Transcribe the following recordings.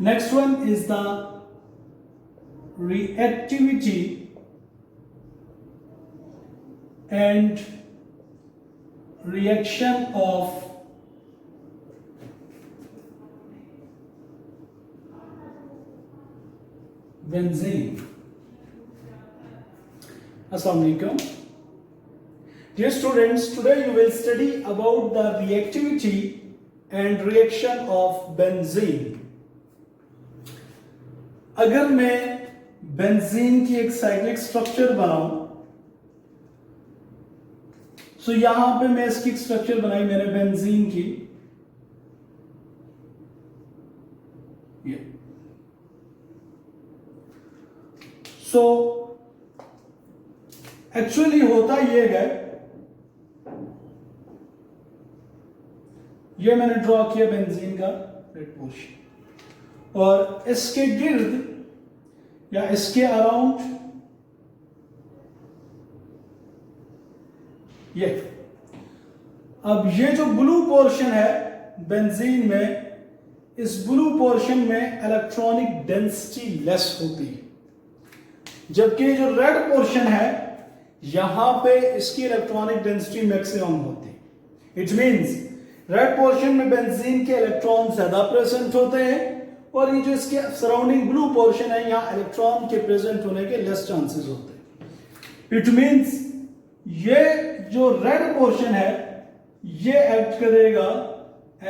Next one is the reactivity and reaction of benzene. Assalamu alaikum. Dear students, today you will study about the reactivity and reaction of benzene. अगर मैं benzene की एक cyclic structure बनाऊं, तो यहां पे मैं इसकी स्ट्रक्चर बनाई मैंने बेंजीन की, ये सो एक्चुअली होता ये है, ये मैंने ड्रॉ किया बेंजीन का रेड पोर्शन, और इसके गिर्द या इसके अराउंड ये, अब ये जो ब्लू पोर्शन है बेंजीन में, इस ब्लू पोर्शन में इलेक्ट्रॉनिक डेंसिटी लेस होती है, जबकि जो रेड पोर्शन है यहां पे इसकी इलेक्ट्रॉनिक डेंसिटी मैक्सिमम होती है। इट मींस रेड पोर्शन में बेंजीन के इलेक्ट्रॉन ज्यादा प्रेजेंट होते हैं, और ये जो इसके सराउंडिंग ब्लू पोर्शन है यहां इलेक्ट्रॉन के प्रेजेंट होने के लेस चांसेस होते हैं। इट मींस ये जो रेड पोर्शन है ये एक्ट करेगा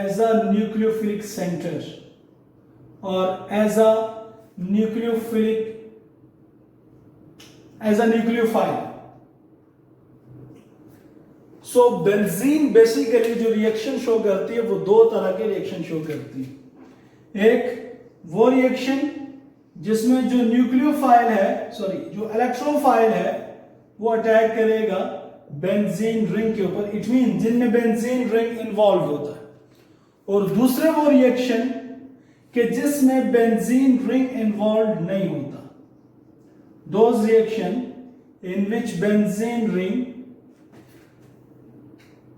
एज अ न्यूक्लियोफिलिक सेंटर और as a nucleophile. So benzene basically जो रिएक्शन शो करती है वो दो तरह के रिएक्शन शो करती है। एक वो रिएक्शन जिसमें जो न्यूक्लियोफाइल है, जो इलेक्ट्रोफाइल है, वो अटैक करेगा बेंजीन रिंग के ऊपर। इट मीन जिनमें बेंजीन रिंग इन्वॉल्व होता है। और दूसरे वो रिएक्शन कि जिसमें बेंजीन रिंग इन्वॉल्व नहीं होता, those reaction in which benzene ring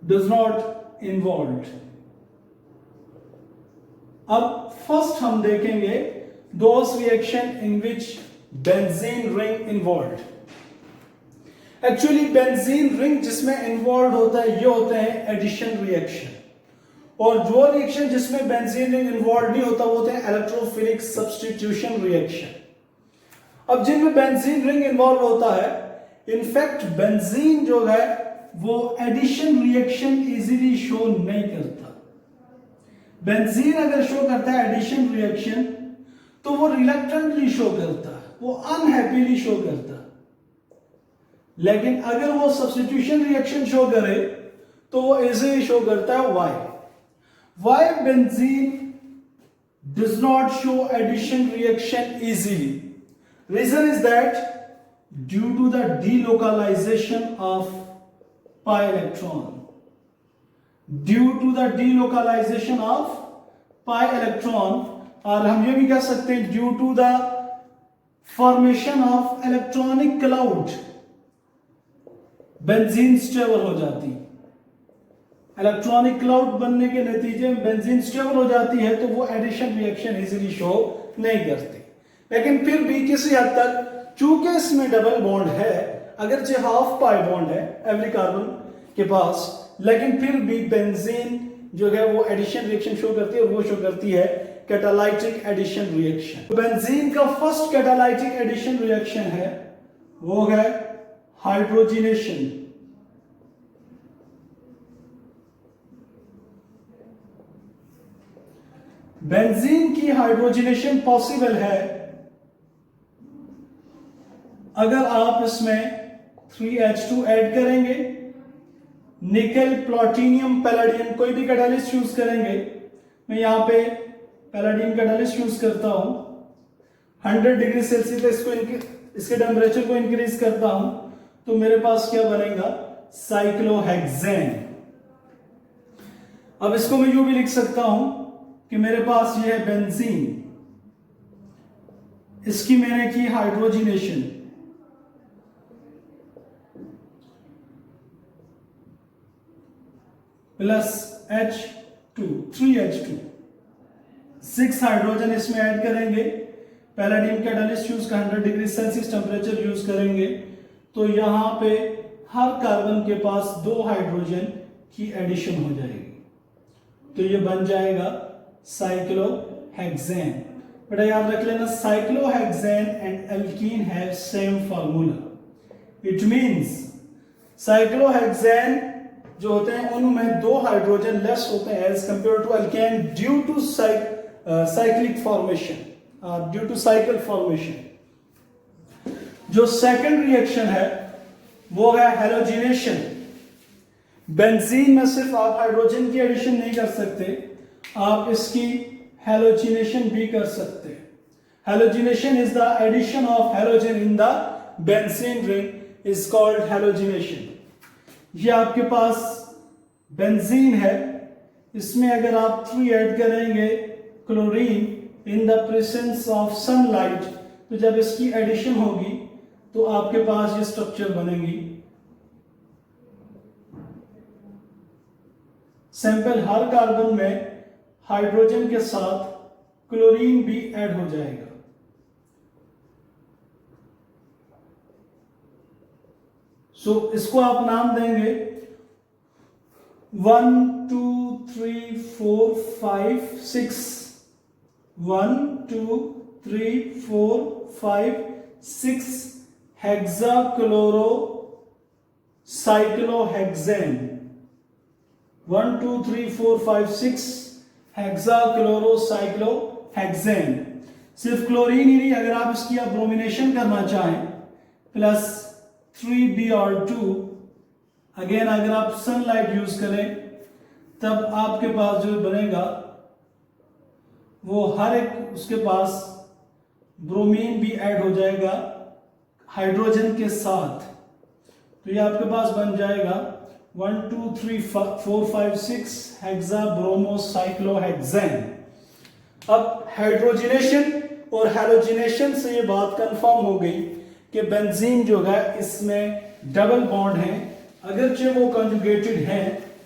does not involved। अब फर्स्ट हम देखेंगे those reaction in which benzene ring involved। Actually benzene ring जिसमें इन्वॉल्व होता है ये होते हैं एडिशन रिएक्शन, और जो रिएक्शन जिसमें बेंजीन रिंग इन्वॉल्व नहीं होता वो होते हैं इलेक्ट्रोफिलिक सब्स्टिट्यूशन रिएक्शन। अब जिनमें बेंजीन रिंग इन्वॉल्व होता है, इनफैक्ट बेंजीन जो है वो एडिशन रिएक्शन इजीली शो नहीं करता। बेंजीन अगर शो करता है एडिशन रिएक्शन तो वो रिलक्टेंटली शो करता है, वो अनहैप्पीली शो करता है। लेकिन अगर वो सब्स्टिट्यूशन रिएक्शन शो करे तो वो इजीली शो करता है। Why benzene does not show addition reaction easily? Reason is that due to the delocalization of pi electron, due to the delocalization of pi electron, और हम ये भी कह सकते हैं due to the formation of electronic cloud, benzene stable हो जाती। Electronic cloud बनने के नतीजे में बेंजीन स्टेबल हो जाती है, तो वो एडिशन रिएक्शन इजीली शो नहीं करती। लेकिन फिर भी किसी हद तक, चूंकि इसमें डबल बॉन्ड है, अगर जो हाफ पाई बॉन्ड है एवरी कार्बन के पास, लेकिन फिर भी बेंजीन जो है वो एडिशन रिएक्शन शो करती है, और वो शो करती है कैटालाइटिक एडिशन रिएक्शन। बेंजीन का फर्स्ट कैटालाइटिक एडिशन रिएक्शन है वो है हाइड्रोजिनेशन। बेंजीन की हाइड्रोजिनेशन पॉसिबल है अगर आप इसमें 3H2 ऐड करेंगे, निकल, प्लैटिनम, पैलेडियम, कोई भी कैटालिस्ट यूज करेंगे। मैं यहां पे पैलेडियम कैटालिस्ट यूज करता हूं। 100 डिग्री सेल्सियस पे इसके टेम्परेचर को इंक्रीज करता हूं, तो मेरे पास क्या बनेगा? साइक्लोहेक्सेन। अब इसको मैं यूं भी लिख सकता हूं कि मेरे पास ये है बेंजीन, इसकी मैंने की hydrogenation, plus H2, 3H2, 6 hydrogen इसमें ऐड करेंगे, पैलेडियम कैटालिस्ट यूज का 100 डिग्री सेल्सियस टेम्परेचर यूज करेंगे, तो यहाँ पे हर कार्बन के पास 2 हाइड्रोजन की एडिशन हो जाएगी, तो ये बन जाएगा साइक्लोहेक्सेन। बेटा याद रख लेना, cyclohexane and alkene have same formula. It means cyclohexane जो होते हैं उनमें 2 हाइड्रोजन लेस होते हैं as compare to alkane due to cyclic formation, due to cycle formation. जो सेकंड रिएक्शन है वो है हैलोजिनेशन। बेंजीन में सिर्फ आप हाइड्रोजन की एडिशन नहीं कर सकते, आप इसकी हैलोजिनेशन भी कर सकते हैं। Halogenation is the addition of halogen in the benzene ring, is called halogenation. ये आपके पास बेंजीन है, इसमें अगर आप 3 ऐड करेंगे chlorine in the presence of sunlight, तो जब इसकी एडिशन होगी तो आपके पास ये स्ट्रक्चर बनेगी। सैंपल हर कार्बन में हाइड्रोजन के साथ क्लोरीन भी ऐड हो जाएगा। सो इसको आप नाम देंगे 1 2 3 4 5 6 1 2 3 4 5 6 हेक्साक्लोरो साइक्लोहेक्सेन। 1 2 3 4 5 6 हेक्साक्लोरो साइक्लोहेक्सेन। सिर्फ क्लोरीन ही नहीं, अगर आप इसकी आप ब्रोमिनेशन करना चाहें प्लस 3Br2, अगेन अगर आप सनलाइट यूज करें तब आपके पास जो बनेगा वो हर एक उसके पास ब्रोमीन भी ऐड हो जाएगा हाइड्रोजन के साथ, तो ये आपके पास बन जाएगा 1 2 3 4 5 6 हेक्सा ब्रोमो साइक्लोहेक्सेन। अब हाइड्रोजिनेशन और हैलोजिनेशन से ये बात कंफर्म हो गई कि बेंजीन जो है इसमें डबल बॉन्ड है, अगरचे वो कंजुगेटेड है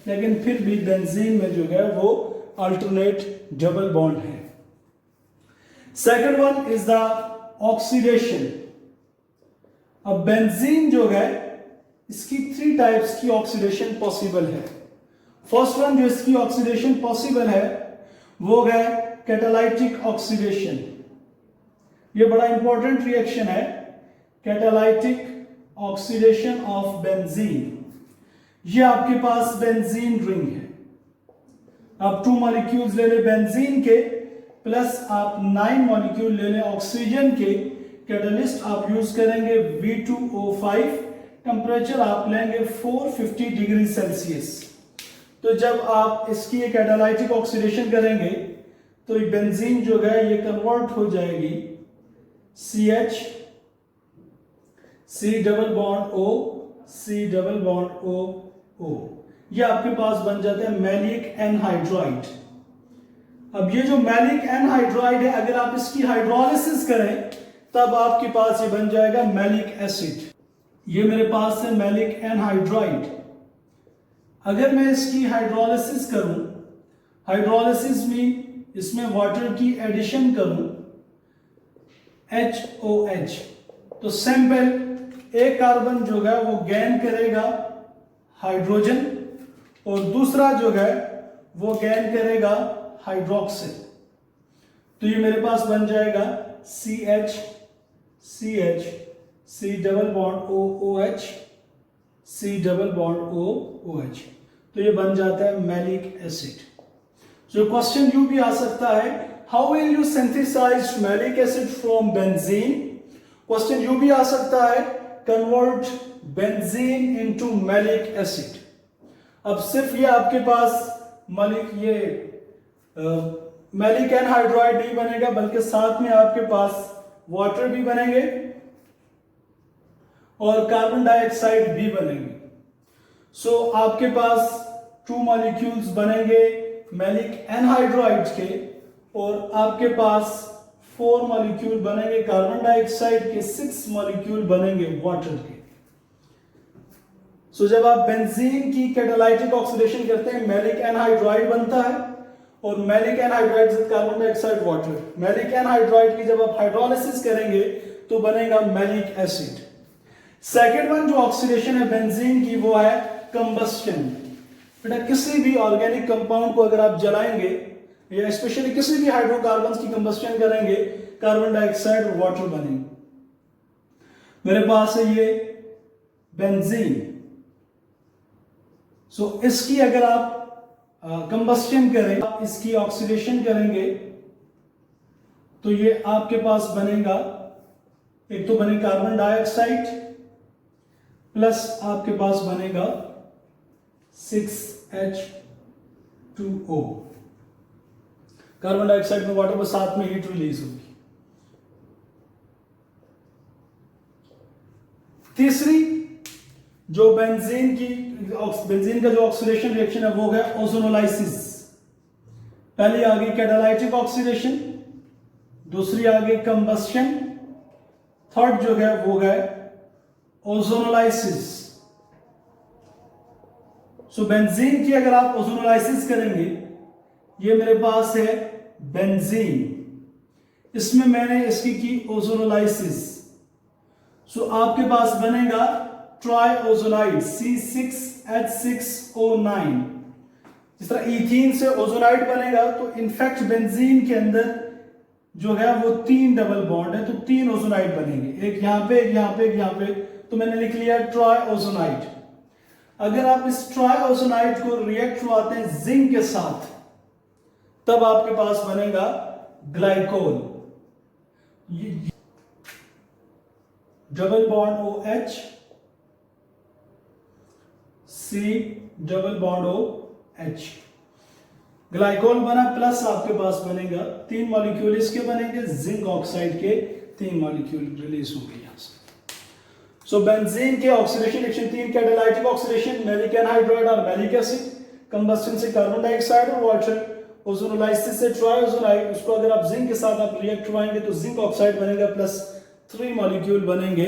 लेकिन फिर भी बेंजीन में जो है वो अल्टरनेट डबल बॉन्ड है। Second one is the oxidation. अब बेंजीन जो है इसकी 3 टाइप्स की ऑक्सीडेशन पॉसिबल है। फर्स्ट वन जो इसकी ऑक्सीडेशन पॉसिबल है वो है कैटालाइटिक ऑक्सीडेशन। ये बड़ा इंपॉर्टेंट रिएक्शन है, कैटालाइटिक ऑक्सीडेशन ऑफ बेंजीन। ये आपके पास बेंजीन रिंग है, आप 2 मॉलिक्यूल्स ले ले बेंजीन के प्लस आप 9 मॉलिक्यूल ले ले ऑक्सीजन के, कैटलिस्ट आप यूज करेंगे V2O5, टेम्परेचर आप लेंगे 450 डिग्री सेल्सियस। तो जब आप इसकी एक कैटालाइटिक ऑक्सीडेशन करेंगे तो ये बेंजीन जो है ये कन्वर्ट हो जाएगी CH C double bond O C double bond O O, ये आपके पास बन जाता है मैलिक एनहाइड्राइड। अब ये जो मैलिक एनहाइड्राइड है अगर आप इसकी हाइड्रोलिसिस करें तब आपके पास ये बन जाएगा मैलिक एसिड। ये मेरे पास है मैलिक एनहाइड्राइड। अगर मैं इसकी हाइड्रोलिसिस करूं, हाइड्रोलिसिस में इसमें वाटर की एडिशन करूं HOH, तो सैंपल एक कार्बन जो है वो गेन करेगा हाइड्रोजन और दूसरा जो है वो गेन करेगा हाइड्रोक्सिल। तो ये मेरे पास बन जाएगा CH CH C double bond OOH C double bond OOH, तो ये बन जाता है मैलिक एसिड। जो क्वेश्चन यू भी आ सकता है, how will you synthesize maleic acid from benzene. Question यू भी आ सकता है, convert benzene into maleic acid. अब सिर्फ ये आपके पास मैलिक एनहाइड्राइड नहीं बनेगा बल्कि साथ में आपके पास वाटर भी बनेंगे और कार्बन डाइऑक्साइड भी बनेंगे। सो आपके पास 2 मॉलिक्यूल्स बनेंगे मैलिक एनहाइड्राइड के और आपके पास 4 मॉलिक्यूल बनेंगे कार्बन डाइऑक्साइड के, 6 मॉलिक्यूल बनेंगे वाटर के। सो जब आप बेंजीन की कैटालाइटिक ऑक्सीडेशन करते हैं मैलिक एनहाइड्राइड बनता है और maleic anhydride with carbon dioxide water. Maleic anhydride की जब आप हाइड्रोलिसिस करेंगे तो बनेगा मैलिक एसिड। सेकेंड वन जो ऑक्सीडेशन है बेंजीन की वो है कंबस्शन। बेटा किसी भी ऑर्गेनिक कंपाउंड को अगर आप जलाएंगे या स्पेशली किसी भी हाइड्रोकार्बन्स की कंबस्शन करेंगे, कार्बन डाइऑक्साइड और वाटर बनेंगे। मेरे पास है ये बेंजीन। सो इसकी अगर आप कंबस्शन करें, आप इसकी ऑक्सीडेशन करेंगे तो ये आपके पास बनेगा, एक तो बने कार्बन डाइऑक्साइड प्लस आपके पास बनेगा 6H2O। कार्बन डाइऑक्साइड में वाटर में साथ में हीट रिलीज होगी। तीसरी जो बेंजीन का जो ऑक्सीडेशन रिएक्शन है वो है ओजोनोलाइसिस। पहली आ गई कैटालाइटिक ऑक्सीडेशन, दूसरी आ गई कंबस्शन, थर्ड जो है वो है ओजोनोलाइसिस। सो बेंजीन की अगर आप ओजोनोलाइसिस करेंगे, ये मेरे पास है बेंजीन, इसमें मैंने इसकी की ओजोनोलाइसिस। सो आपके पास बनेगा ट्राइओजोनाइड C6H6O9। जिस तरह इथीन से ओजोनाइड बनेगा तो इनफैक्ट बेंजीन के अंदर जो है वो 3 डबल बॉन्ड है, तो 3 ओजोनाइड बनेंगे, एक यहां पे, एक यहां पे, एक यहां पे, तो मैंने लिख लिया ट्राइओजोनाइड। अगर आप इस ट्राइओजोनाइड को रिएक्ट करवाते हैं जिंक के साथ, तब आपके पास बनेगा glycol. Double bond OH, C double bond OH, glycol बना, प्लस आपके पास बनेगा 3 मॉलिक्यूल इसके बनेंगे, जिंक ऑक्साइड के 3 मॉलिक्यूल रिलीज होंगे यहां से। सो बेंजीन के oxidation reaction 3, catalytic oxidation maleic anhydride और मैलिक एसिड, कंबस्शन से कार्बन डाइऑक्साइड और वाटर, ओजोनोलाइसिस से ट्राइओजोनाइड। उसको अगर आप जिंक के साथ आप रिएक्ट करवाएंगे तो जिंक ऑक्साइड बनेगा प्लस 3 मॉलिक्यूल बनेंगे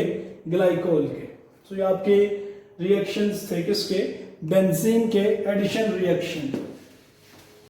ग्लाइकोल के। सो ये आपके रिएक्शंस थे किसके, बेंजीन के एडिशन रिएक्शन।